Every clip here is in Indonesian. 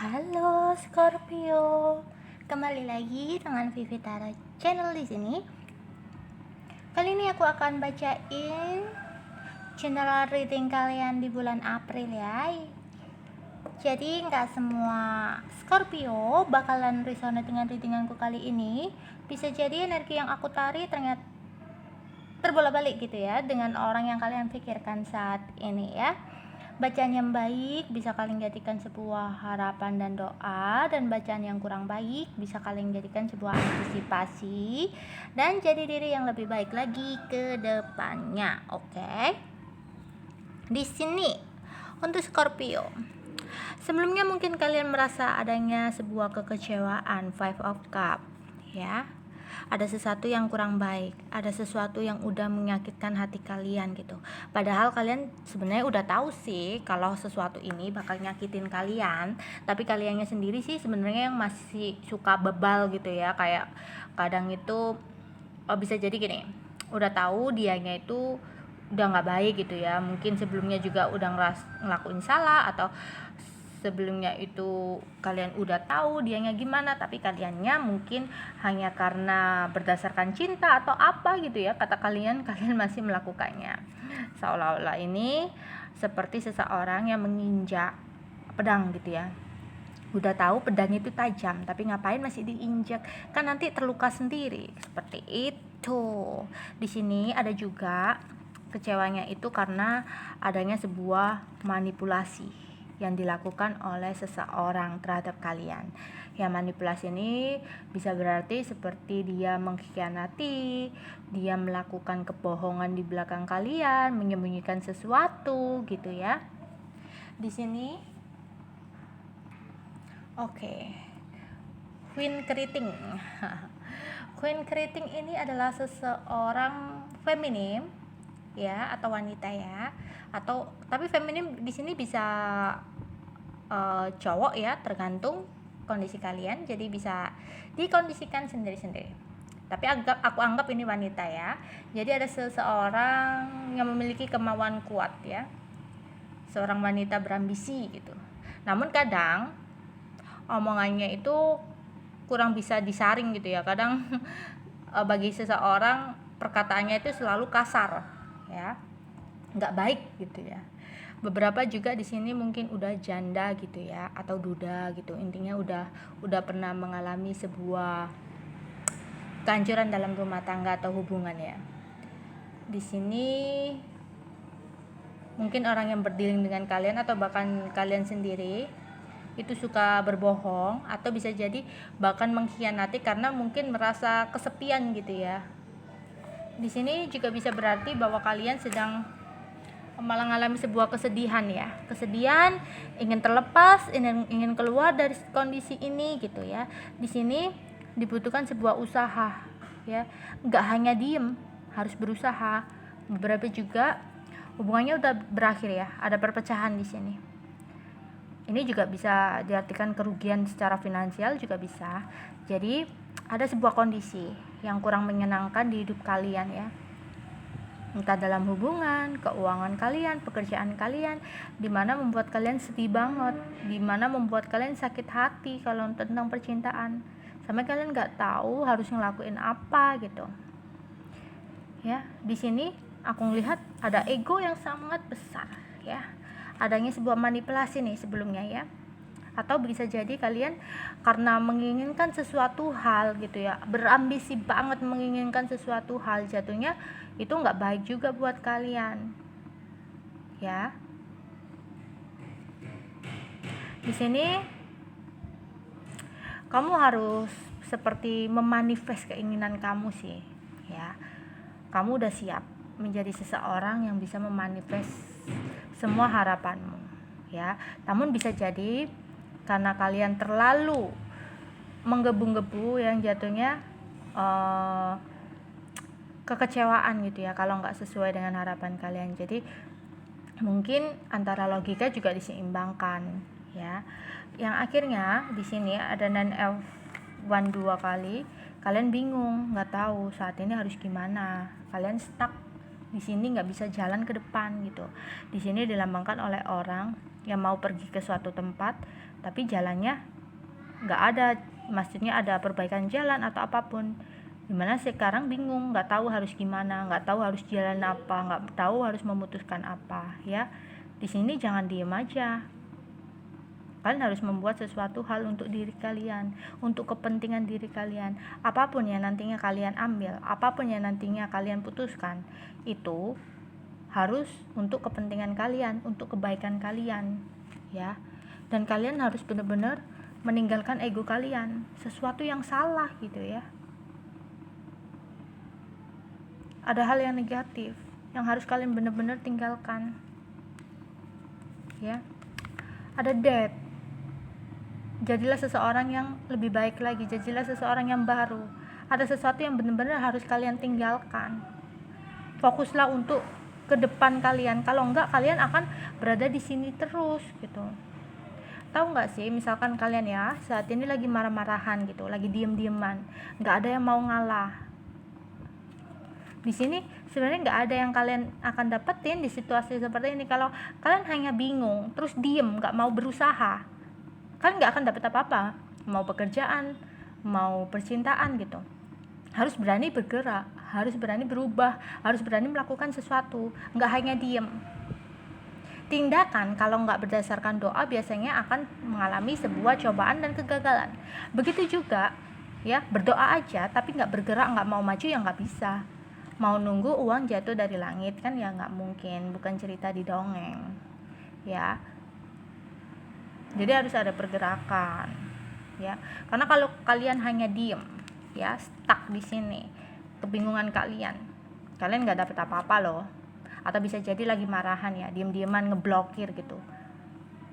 Halo Scorpio, kembali lagi dengan Vivi Tara Channel di sini. Kali ini aku akan bacain general reading kalian di bulan April ya. Jadi nggak semua Scorpio bakalan resonate dengan readinganku kali ini. Bisa jadi energi yang aku tarik ternyata terbolak-balik gitu ya dengan orang yang kalian pikirkan saat ini ya. Bacaan yang baik bisa kalian jadikan sebuah harapan dan doa, dan bacaan yang kurang baik bisa kalian jadikan sebuah antisipasi dan jadi diri yang lebih baik lagi ke depannya. Oke. Di sini untuk Scorpio. Sebelumnya mungkin kalian merasa adanya sebuah kekecewaan, Five of Cup, ya. Ada sesuatu yang kurang baik, ada sesuatu yang udah menyakitkan hati kalian gitu. Padahal kalian sebenarnya udah tahu sih kalau sesuatu ini bakal nyakitin kalian, tapi kaliannya sendiri sih sebenarnya yang masih suka bebal gitu ya. Kayak kadang itu bisa jadi gini, udah tahu dianya itu udah nggak baik gitu ya, mungkin sebelumnya juga udah ngelakuin salah, atau sebelumnya itu kalian udah tahu dianya gimana, tapi kaliannya mungkin hanya karena berdasarkan cinta atau apa gitu ya, kata kalian masih melakukannya. Seolah-olah ini seperti seseorang yang menginjak pedang gitu ya. Udah tahu pedang itu tajam, tapi ngapain masih diinjak? Kan nanti terluka sendiri. Seperti itu. Di sini ada juga kecewanya itu karena adanya sebuah manipulasi yang dilakukan oleh seseorang terhadap kalian. Ya, manipulasi ini bisa berarti seperti dia mengkhianati, dia melakukan kebohongan di belakang kalian, menyembunyikan sesuatu gitu ya. Di sini Queen Keriting. Queen Keriting ini adalah seseorang feminim ya, atau wanita ya, atau tapi feminim di sini bisa cowok ya, tergantung kondisi kalian, jadi bisa dikondisikan sendiri-sendiri. Tapi aku anggap ini wanita ya. Jadi ada seseorang yang memiliki kemauan kuat ya, seorang wanita berambisi gitu. Namun kadang omongannya itu kurang bisa disaring gitu ya. Kadang bagi seseorang perkataannya itu selalu kasar ya, nggak baik gitu ya. Beberapa juga di sini mungkin udah janda gitu ya, atau duda gitu. Intinya udah pernah mengalami sebuah kehancuran dalam rumah tangga atau hubungan ya. Di sini mungkin orang yang berdealing dengan kalian atau bahkan kalian sendiri itu suka berbohong, atau bisa jadi bahkan mengkhianati karena mungkin merasa kesepian gitu ya. Di sini juga bisa berarti bahwa kalian sedang malah mengalami sebuah kesedihan ya, kesedihan, ingin terlepas, ingin keluar dari kondisi ini gitu ya. Di sini dibutuhkan sebuah usaha ya, nggak hanya diem, harus berusaha. Beberapa juga hubungannya udah berakhir ya, ada perpecahan di sini. Ini juga bisa diartikan kerugian secara finansial juga bisa. Jadi ada sebuah kondisi yang kurang menyenangkan di hidup kalian ya, entah dalam hubungan, keuangan kalian, pekerjaan kalian, dimana membuat kalian sedih banget, dimana membuat kalian sakit hati kalau tentang percintaan, sampai kalian nggak tahu harus ngelakuin apa gitu ya. Di sini aku ngelihat ada ego yang sangat besar ya, adanya sebuah manipulasi nih sebelumnya ya. Atau bisa jadi kalian karena menginginkan sesuatu hal gitu ya, berambisi banget menginginkan sesuatu hal, jatuhnya itu nggak baik juga buat kalian ya. Di sini kamu harus seperti memanifest keinginan kamu sih ya. Kamu udah siap menjadi seseorang yang bisa memanifest semua harapanmu ya. Namun bisa jadi karena kalian terlalu menggebu-gebu yang jatuhnya kekecewaan gitu ya kalau nggak sesuai dengan harapan kalian. Jadi mungkin antara logika juga diseimbangkan ya, yang akhirnya di sini ada F1 2 kali. Kalian bingung, nggak tahu saat ini harus gimana, kalian stuck di sini, nggak bisa jalan ke depan gitu. Di sini dilambangkan oleh orang yang mau pergi ke suatu tempat, tapi jalannya nggak ada, maksudnya ada perbaikan jalan atau apapun. Dimana sekarang bingung, nggak tahu harus gimana, nggak tahu harus jalan apa, nggak tahu harus memutuskan apa. Ya, di sini jangan diem aja. Kalian harus membuat sesuatu hal untuk diri kalian, untuk kepentingan diri kalian. Apapun yang nantinya kalian ambil, apapun yang nantinya kalian putuskan, itu harus untuk kepentingan kalian, untuk kebaikan kalian, ya. Dan kalian harus benar-benar meninggalkan ego kalian, sesuatu yang salah gitu ya. Ada hal yang negatif yang harus kalian benar-benar tinggalkan, ya. Ada debt. Jadilah seseorang yang lebih baik lagi, jadilah seseorang yang baru. Ada sesuatu yang benar-benar harus kalian tinggalkan. Fokuslah untuk ke depan kalian. Kalau enggak, kalian akan berada di sini terus gitu. Tahu nggak sih, misalkan kalian ya saat ini lagi marah-marahan gitu, lagi diem-dieman, nggak ada yang mau ngalah. Di sini sebenarnya nggak ada yang kalian akan dapetin di situasi seperti ini. Kalau kalian hanya bingung, terus diem, nggak mau berusaha, kalian nggak akan dapet apa-apa. Mau pekerjaan, mau percintaan gitu, harus berani bergerak, harus berani berubah, harus berani melakukan sesuatu, nggak hanya diem. Tindakan kalau nggak berdasarkan doa biasanya akan mengalami sebuah cobaan dan kegagalan. Begitu juga ya, berdoa aja tapi nggak bergerak, nggak mau maju, ya nggak bisa. Mau nunggu uang jatuh dari langit kan ya nggak mungkin, bukan cerita di dongeng ya. Jadi harus ada pergerakan ya, karena kalau kalian hanya diem ya, stuck di sini, kebingungan kalian nggak dapet apa-apa loh. Atau bisa jadi lagi marahan ya, diem-dieman ngeblokir gitu,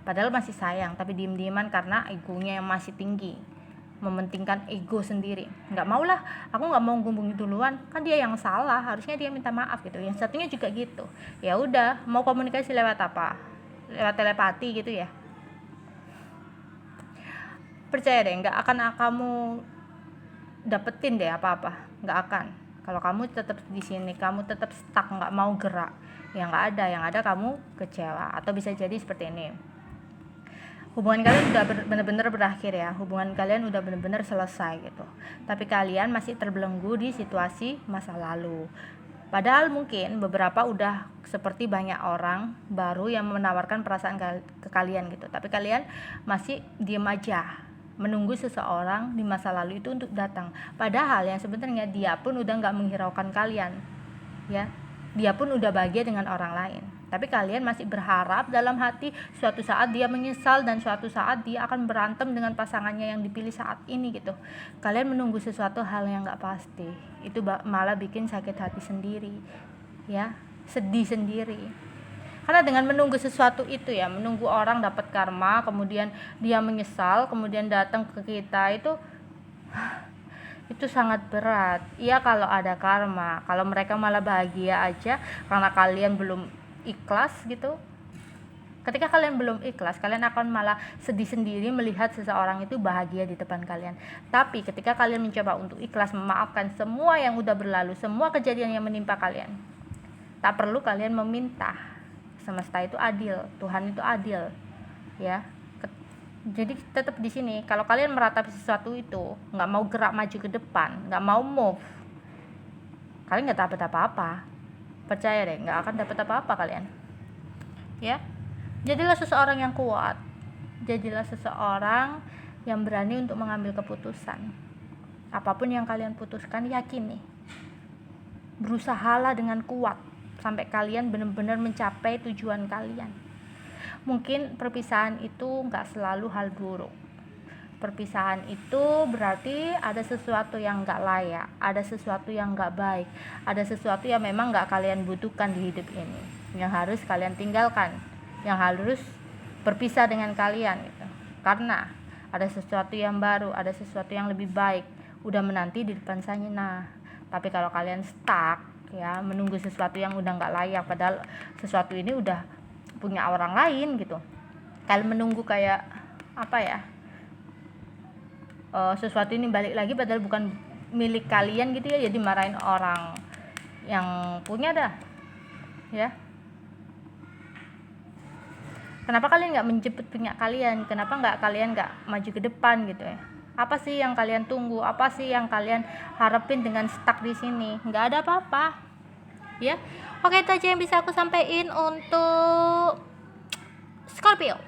padahal masih sayang, tapi diem-dieman karena egonya yang masih tinggi, mementingkan ego sendiri. Nggak mau lah, aku nggak mau hubungi duluan, kan dia yang salah, harusnya dia minta maaf gitu. Yang satunya juga gitu, ya udah, mau komunikasi lewat apa, lewat telepati gitu ya. Percaya deh, nggak akan kamu dapetin deh apa-apa, nggak akan. Kalau kamu tetap di sini, kamu tetap stuck, nggak mau gerak, ya nggak ada. Yang ada kamu kecewa, atau bisa jadi seperti ini, hubungan kalian udah benar-benar berakhir ya, hubungan kalian udah benar-benar selesai gitu, tapi kalian masih terbelenggu di situasi masa lalu. Padahal mungkin beberapa udah seperti banyak orang baru yang menawarkan perasaan ke kalian gitu, tapi kalian masih diem aja, menunggu seseorang di masa lalu itu untuk datang. Padahal yang sebenarnya dia pun udah nggak menghiraukan kalian ya, dia pun udah bahagia dengan orang lain, tapi kalian masih berharap dalam hati suatu saat dia menyesal dan suatu saat dia akan berantem dengan pasangannya yang dipilih saat ini gitu. Kalian menunggu sesuatu hal yang nggak pasti, itu malah bikin sakit hati sendiri ya, sedih sendiri. Karena dengan menunggu sesuatu itu ya, menunggu orang dapat karma, kemudian dia menyesal, kemudian datang ke kita, itu sangat berat. Iya kalau ada karma, kalau mereka malah bahagia aja karena kalian belum ikhlas gitu. Ketika kalian belum ikhlas, kalian akan malah sedih sendiri melihat seseorang itu bahagia di depan kalian. Tapi ketika kalian mencoba untuk ikhlas, memaafkan semua yang udah berlalu, semua kejadian yang menimpa kalian, tak perlu kalian meminta. Semesta itu adil, Tuhan itu adil ya. Jadi tetap di sini, kalau kalian meratapi sesuatu itu, nggak mau gerak maju ke depan, nggak mau move, kalian nggak dapat apa-apa. Percaya deh, nggak akan dapat apa-apa kalian ya. Jadilah seseorang yang kuat, jadilah seseorang yang berani untuk mengambil keputusan. Apapun yang kalian putuskan, yakini, berusahalah dengan kuat sampai kalian benar-benar mencapai tujuan kalian. Mungkin perpisahan itu nggak selalu hal buruk. Perpisahan itu berarti ada sesuatu yang nggak layak, ada sesuatu yang nggak baik, ada sesuatu yang memang nggak kalian butuhkan di hidup ini, yang harus kalian tinggalkan, yang harus berpisah dengan kalian gitu. Karena ada sesuatu yang baru, ada sesuatu yang lebih baik udah menanti di depan sana. Tapi kalau kalian stuck ya, menunggu sesuatu yang udah nggak layak, padahal sesuatu ini udah punya orang lain gitu. Kalian menunggu kayak apa ya, sesuatu ini balik lagi padahal bukan milik kalian gitu ya, jadi marahin orang yang punya dah ya. Kenapa kalian nggak menjemput punya kalian? Kenapa kalian nggak maju ke depan gitu ya? Apa sih yang kalian tunggu? Apa sih yang kalian harapin dengan stuck di sini? Nggak ada apa-apa, ya. Oke, itu aja yang bisa aku sampaikan untuk Scorpio.